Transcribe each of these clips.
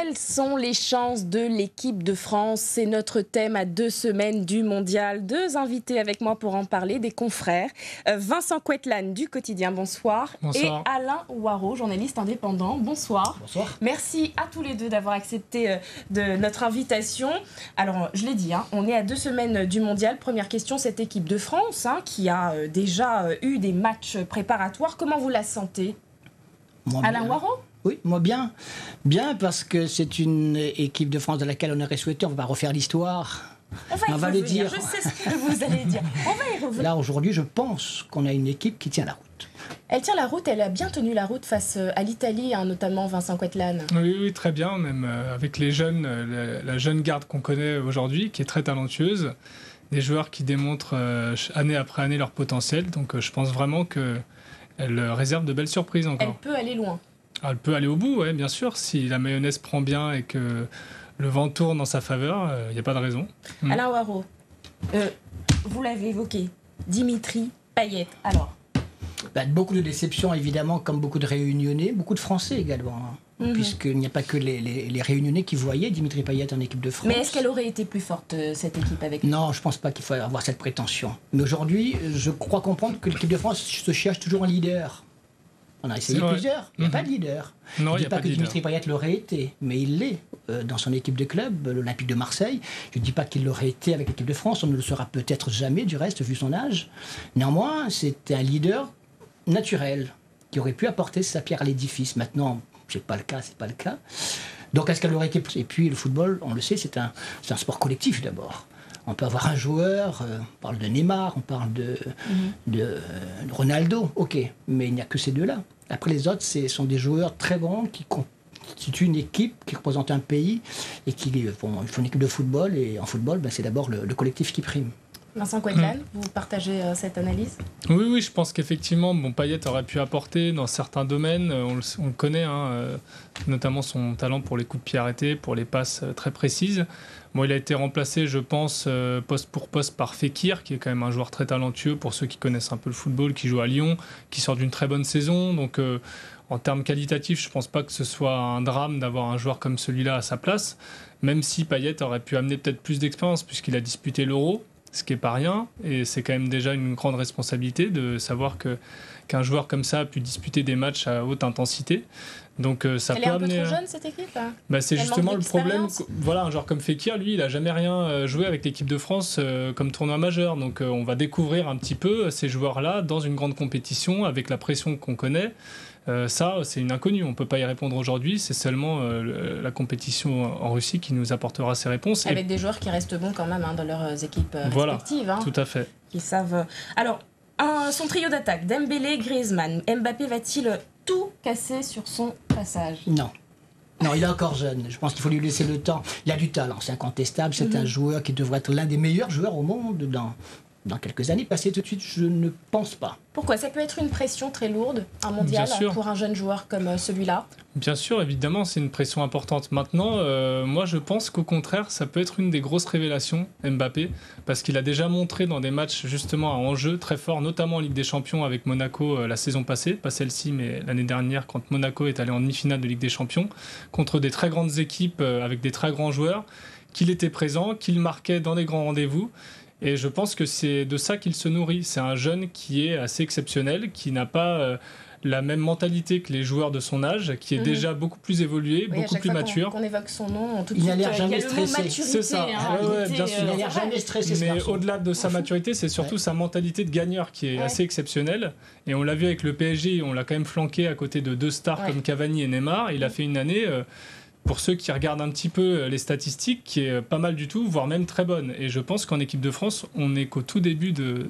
Quelles sont les chances de l'équipe de France? C'est notre thème à 2 semaines du mondial. 2 invités avec moi pour en parler, des confrères. Vincent Quetlan du Quotidien, bonsoir. Bonsoir. Et Alain Ouareau, journaliste indépendant, bonsoir. Bonsoir. Merci à tous les deux d'avoir accepté de notre invitation. Alors, je l'ai dit, on est à 2 semaines du mondial. Première question, cette équipe de France qui a déjà eu des matchs préparatoires, comment vous la sentez? Alain Ouareau? Oui, moi bien. Bien parce que c'est une équipe de France dans laquelle on aurait souhaité, on va refaire l'histoire. On va le dire. Je sais ce que vous allez dire. On va y revenir. Là, aujourd'hui, je pense qu'on a une équipe qui tient la route. Elle tient la route, elle a bien tenu la route face à l'Italie, notamment Vincent Quetlan. Oui, très bien, même avec les jeunes, la jeune garde qu'on connaît aujourd'hui, qui est très talentueuse, des joueurs qui démontrent année après année leur potentiel, donc je pense vraiment qu'elle réserve de belles surprises encore. Elle peut aller loin. Elle peut aller au bout, oui, bien sûr, si la mayonnaise prend bien et que le vent tourne en sa faveur, il n'y a pas de raison. Alain Ouareau, vous l'avez évoqué, Dimitri Payet, alors beaucoup de déceptions, évidemment, comme beaucoup de Réunionnais, beaucoup de Français également, puisqu'il n'y a pas que les Réunionnais qui voyaient Dimitri Payet en équipe de France. Mais est-ce qu'elle aurait été plus forte, cette équipe, avec lui? Non, je ne pense pas qu'il faut avoir cette prétention. Mais aujourd'hui, je crois comprendre que l'équipe de France se cherche toujours un leader. On a essayé plusieurs, il n'y a pas de leader. Non, je ne dis pas que Dimitri Payet l'aurait été, mais il l'est dans son équipe de club, l'Olympique de Marseille. Je ne dis pas qu'il l'aurait été avec l'équipe de France, on ne le sera peut-être jamais du reste, vu son âge. Néanmoins, c'est un leader naturel qui aurait pu apporter sa pierre à l'édifice. Maintenant, c'est pas le cas. Donc, est-ce qu'elle aurait été... Et puis, le football, on le sait, c'est un sport collectif d'abord. On peut avoir un joueur, on parle de Neymar, on parle de Ronaldo, ok, mais il n'y a que ces deux-là. Après les autres, ce sont des joueurs très bons qui constituent une équipe, qui représentent un pays et qui font une équipe de football. Et en football, c'est d'abord le collectif qui prime. Vincent Quetlan, vous partagez cette analyse? Oui, je pense qu'effectivement, Payet aurait pu apporter dans certains domaines, on le connaît, notamment son talent pour les coups de pied arrêtés, pour les passes très précises. Il a été remplacé, je pense, poste pour poste par Fekir, qui est quand même un joueur très talentueux pour ceux qui connaissent un peu le football, qui joue à Lyon, qui sort d'une très bonne saison. Donc, en termes qualitatifs, je ne pense pas que ce soit un drame d'avoir un joueur comme celui-là à sa place, même si Payet aurait pu amener peut-être plus d'expérience, puisqu'il a disputé l'Euro, ce qui n'est pas rien, et c'est quand même déjà une grande responsabilité de savoir qu'un joueur comme ça a pu disputer des matchs à haute intensité. Donc ça Elle peut est un amener... peu trop jeune, cette équipe? C'est justement le problème. Voilà, un joueur comme Fekir, lui, il n'a jamais rien joué avec l'équipe de France comme tournoi majeur. Donc on va découvrir un petit peu ces joueurs-là dans une grande compétition avec la pression qu'on connaît. Ça, c'est une inconnue. On ne peut pas y répondre aujourd'hui. C'est seulement la compétition en Russie qui nous apportera ces réponses. Avec des joueurs qui restent bons quand même dans leurs équipes respectives. Tout à fait. Qui savent... Alors, son trio d'attaque, Dembélé, Griezmann, Mbappé va-t-il tout casser sur son passage? Non, il est encore jeune. Je pense qu'il faut lui laisser le temps. Il a du talent, c'est incontestable. C'est un joueur qui devrait être l'un des meilleurs joueurs au monde dans quelques années. Passer tout de suite, je ne pense pas. Pourquoi? Ça peut être une pression très lourde, un mondial, pour un jeune joueur comme celui-là? Bien sûr, évidemment, c'est une pression importante. Maintenant, moi, je pense qu'au contraire, ça peut être une des grosses révélations, Mbappé, parce qu'il a déjà montré dans des matchs, justement, à enjeu très fort, notamment en Ligue des Champions avec Monaco la saison passée, pas celle-ci, mais l'année dernière, quand Monaco est allé en demi-finale de Ligue des Champions, contre des très grandes équipes, avec des très grands joueurs, qu'il était présent, qu'il marquait dans des grands rendez-vous. Et je pense que c'est de ça qu'il se nourrit. C'est un jeune qui est assez exceptionnel, qui n'a pas la même mentalité que les joueurs de son âge, qui est déjà beaucoup plus évolué, beaucoup plus mature. Quand on évoque son nom, tout de il suite, n'a l'air jamais stressé. C'est ça, bien sûr. Il n'a l'air jamais stressé. Mais au-delà de sa maturité, c'est surtout sa mentalité de gagneur qui est assez exceptionnelle. Et on l'a vu avec le PSG, on l'a quand même flanqué à côté de 2 stars comme Cavani et Neymar. Il a fait une année... pour ceux qui regardent un petit peu les statistiques, qui est pas mal du tout, voire même très bonne. Et je pense qu'en équipe de France, on n'est qu'au tout début de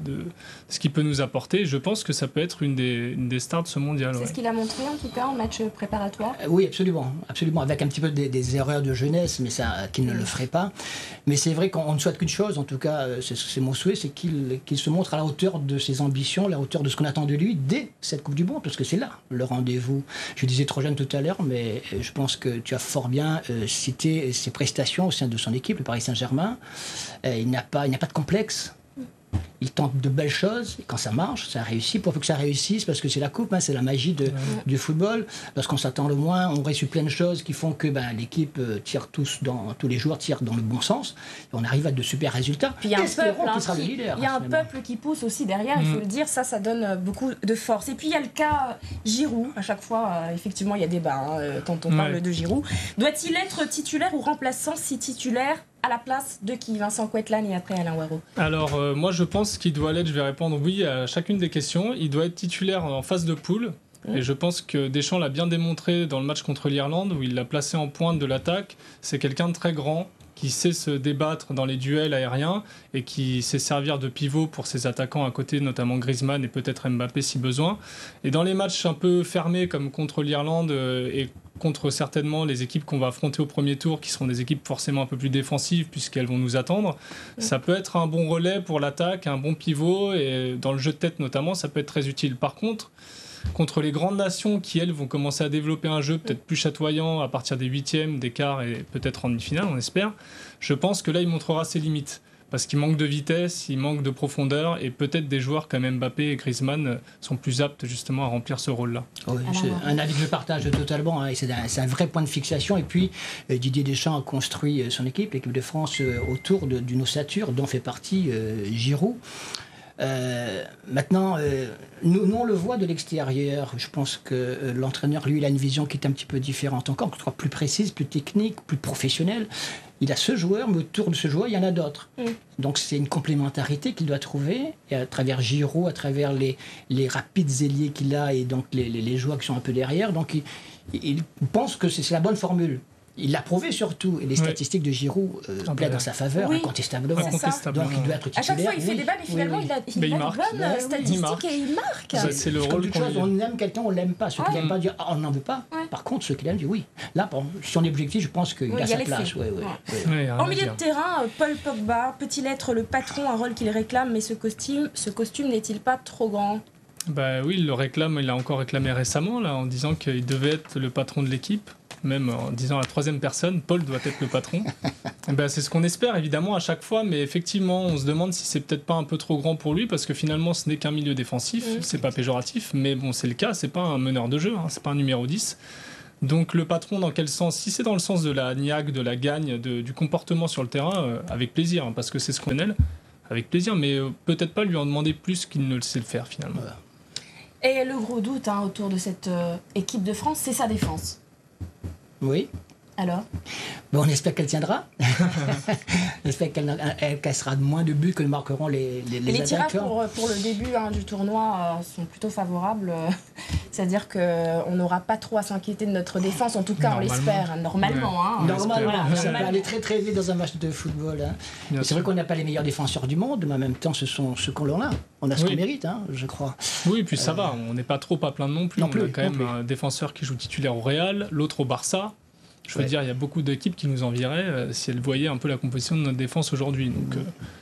ce qu'il peut nous apporter. Je pense que ça peut être une des stars de ce mondial. C'est ce qu'il a montré, en tout cas, en match préparatoire. Oui, absolument. Avec un petit peu des erreurs de jeunesse, mais ça, qu'il ne le ferait pas. Mais c'est vrai qu'on ne souhaite qu'une chose, en tout cas, c'est mon souhait, c'est qu'il se montre à la hauteur de ses ambitions, à la hauteur de ce qu'on attend de lui dès cette Coupe du Monde, parce que c'est là le rendez-vous. Je disais trop jeune tout à l'heure, mais je pense que tu as fort bien cité ses prestations au sein de son équipe, le Paris Saint-Germain. Il n'a pas de complexe. il tente de belles choses, et quand ça marche, ça réussit. Pour que ça réussisse, parce que c'est la coupe, hein, c'est la magie du football. Lorsqu'on s'attend le moins, on réussit plein de choses qui font que l'équipe tire tous les joueurs tirent dans le bon sens, et on arrive à de super résultats. Puis il y a un peuple, qui sera le leader. Il y a un peuple qui pousse aussi derrière, il faut le dire, ça donne beaucoup de force. Et puis il y a le cas Giroud, à chaque fois, effectivement, il y a débat quand on parle de Giroud. Doit-il être titulaire ou remplaçant? Si titulaire, à la place de qui? Vincent Coetlan et après Alain Warraud. Alors, moi, je pense qu'il doit l'être. Je vais répondre oui à chacune des questions. Il doit être titulaire en phase de poule. Et je pense que Deschamps l'a bien démontré dans le match contre l'Irlande, où il l'a placé en pointe de l'attaque. C'est quelqu'un de très grand, qui sait se débattre dans les duels aériens et qui sait servir de pivot pour ses attaquants à côté, notamment Griezmann et peut-être Mbappé si besoin. Et dans les matchs un peu fermés comme contre l'Irlande et contre certainement les équipes qu'on va affronter au premier tour, qui seront des équipes forcément un peu plus défensives puisqu'elles vont nous attendre, ça peut être un bon relais pour l'attaque, un bon pivot, et dans le jeu de tête notamment, ça peut être très utile. Par contre les grandes nations qui, elles, vont commencer à développer un jeu peut-être plus chatoyant à partir des huitièmes, des quarts et peut-être en demi-finale, on espère, je pense que là, il montrera ses limites. Parce qu'il manque de vitesse, il manque de profondeur, et peut-être des joueurs comme Mbappé et Griezmann sont plus aptes justement à remplir ce rôle-là. Oui, c'est un avis que je partage totalement, hein, et c'est un vrai point de fixation. Et puis Didier Deschamps a construit son équipe, l'équipe de France, autour d'une ossature dont fait partie Giroud. Maintenant, nous on le voit de l'extérieur. Je pense que l'entraîneur, lui, il a une vision qui est un petit peu différente, encore plus précise, plus technique, plus professionnelle. Il a ce joueur, mais autour de ce joueur, il y en a d'autres. Donc c'est une complémentarité qu'il doit trouver, et à travers Giroud, à travers les rapides ailiers qu'il a, et donc les joueurs qui sont un peu derrière. Donc il pense que c'est la bonne formule. Il l'a prouvé surtout, et les statistiques de Giroud plaident en sa faveur, incontestablement. Donc il doit être titulaire. À chaque fois, il fait des balles, mais finalement, il a une bonne statistique et il marque. C'est le rôle qu'on lui... On aime quelqu'un, on l'aime pas. Ceux qui n'aiment pas, dire on n'en veut pas. Par contre, ceux qui l'aiment disent oui. Là, si on est objectif, je pense qu'il a sa place. En milieu de terrain, Paul Pogba peut-il être le patron, un rôle qu'il réclame, mais ce costume n'est-il pas trop grand? Oui, il le réclame, il l'a encore réclamé récemment, là, en disant qu'il devait être le patron de l'équipe, même en disant à la troisième personne, Paul doit être le patron. C'est ce qu'on espère, évidemment, à chaque fois, mais effectivement, on se demande si c'est peut-être pas un peu trop grand pour lui, parce que finalement, ce n'est qu'un milieu défensif, c'est pas péjoratif, mais bon, c'est le cas, c'est pas un meneur de jeu, c'est pas un numéro 10. Donc le patron, dans quel sens? Si c'est dans le sens de la niaque, de la gagne, du comportement sur le terrain, avec plaisir, parce que c'est ce qu'on aime, avec plaisir, mais peut-être pas lui en demander plus qu'il ne le sait le faire, finalement. Et le gros doute autour de cette équipe de France, c'est sa défense. Oui. Alors on espère qu'elle tiendra. On espère qu'elle sera de moins de buts que ne marqueront les tirages pour le début du tournoi sont plutôt favorables. C'est-à-dire qu'on n'aura pas trop à s'inquiéter de notre défense, en tout cas on l'espère, normalement. Normalement, ça peut aller très très vite dans un match de football. C'est vrai qu'on n'a pas les meilleurs défenseurs du monde, mais en même temps ce sont ceux qu'on a. On a ce qu'on mérite, je crois. Oui, puis ça va, on n'est pas trop à plaindre non plus. On a quand même un défenseur qui joue titulaire au Real, l'autre au Barça. Je veux dire, il y a beaucoup d'équipes qui nous envieraient si elles voyaient un peu la composition de notre défense aujourd'hui. Donc,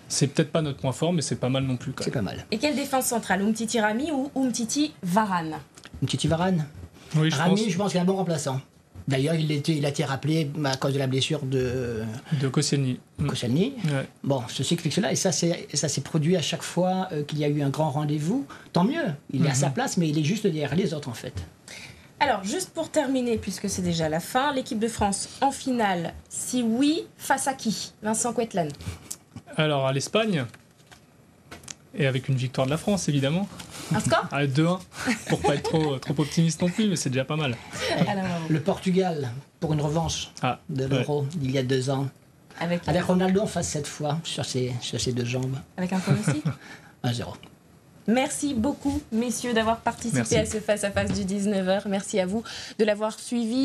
c'est peut-être pas notre point fort, mais c'est pas mal non plus. C'est pas mal. Et quelle défense centrale? Umtiti Rami ou Umtiti Varane? Umtiti Varane. Oui, je pense qu'il est un bon remplaçant. D'ailleurs, il a été rappelé à cause de la blessure de Koscielny. Ouais. Bon, ceci explique cela, et ça s'est produit à chaque fois qu'il y a eu un grand rendez-vous. Tant mieux, il est à sa place, mais il est juste derrière les autres en fait. Alors, juste pour terminer, puisque c'est déjà la fin, l'équipe de France en finale, si oui, face à qui? Vincent Coetlan. Alors, à l'Espagne, et avec une victoire de la France, évidemment. Un score? 2-1, pour pas être trop optimiste non plus, mais c'est déjà pas mal. Le Portugal, pour une revanche de l'Euro, il y a 2 ans. Avec Ronaldo en face cette fois, sur ses 2 jambes. Avec un pronostic? 1-0. Merci beaucoup, messieurs, d'avoir participé à ce face-à-face du 19h. Merci à vous de l'avoir suivi.